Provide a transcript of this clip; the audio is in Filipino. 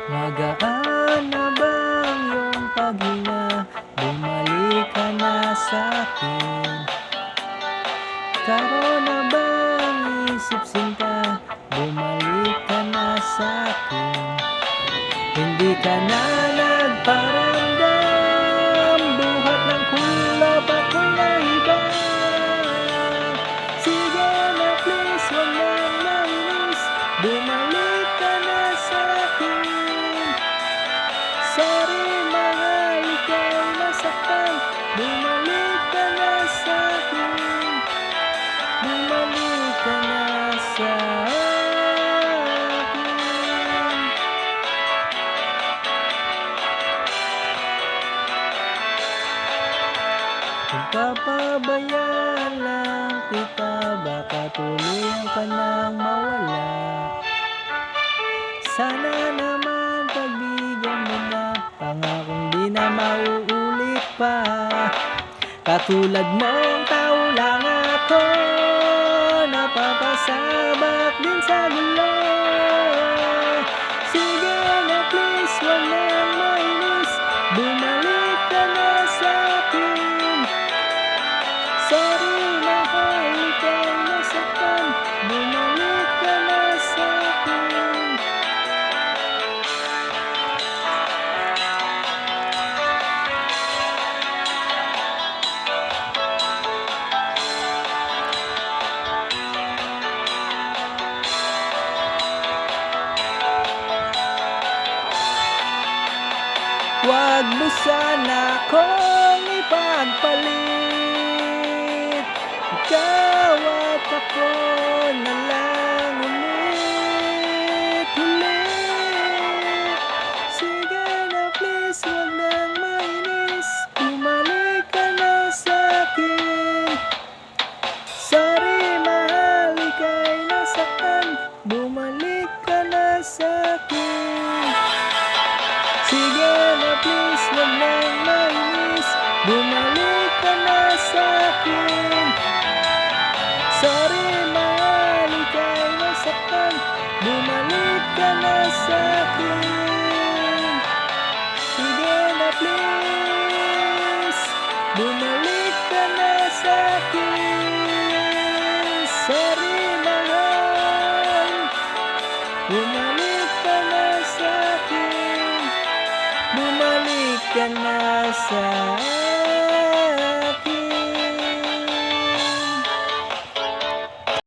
Magaan na bang iyong paghinga? Bumalik ka na sa'kin. Klaro na bang isip sinta? Bumalik ka na sa'kin. Hindi ka na nagparamdam, buhat ng kulap ako'y naiba. Sige na please, wag nang mainis, bumalik ka na sa'kin. Sorry mahal, ika'y nasaktan, bumalik ka na sa'kin. Bumalik ka na sa'kin. Kung papabayaan lang kita, baka tuluyan ka nang mawala. Sana naman pagbigyan mo na, pangakong di na mauulit pa. Katulad mong tao lang ako, napapasabak din sa gulo. Sige na please, wag nang mainis, bumalik ka na sa'kin. Sorry mahal, ika'y nasaktan, bumalik ka na sa'kin. Wag mo sana akong ipagpalit, ikaw at ako na lang ulit. Sige na please, wag nang mainis, bumalik ka na sa'kin. Sorry mahal, ika'y nasaktan, bumalik ka na sa'kin. Sige na please, wag nang mainis, bumalik ka na sa'kin. Sorry mahal, ika'y nasaktan, bumalik ka na sa'kin. Sige na please, bumalik ka na sa'kin. Sorry mahal, bumalik ka na sa'kin. Bumalik ka na sa'kin.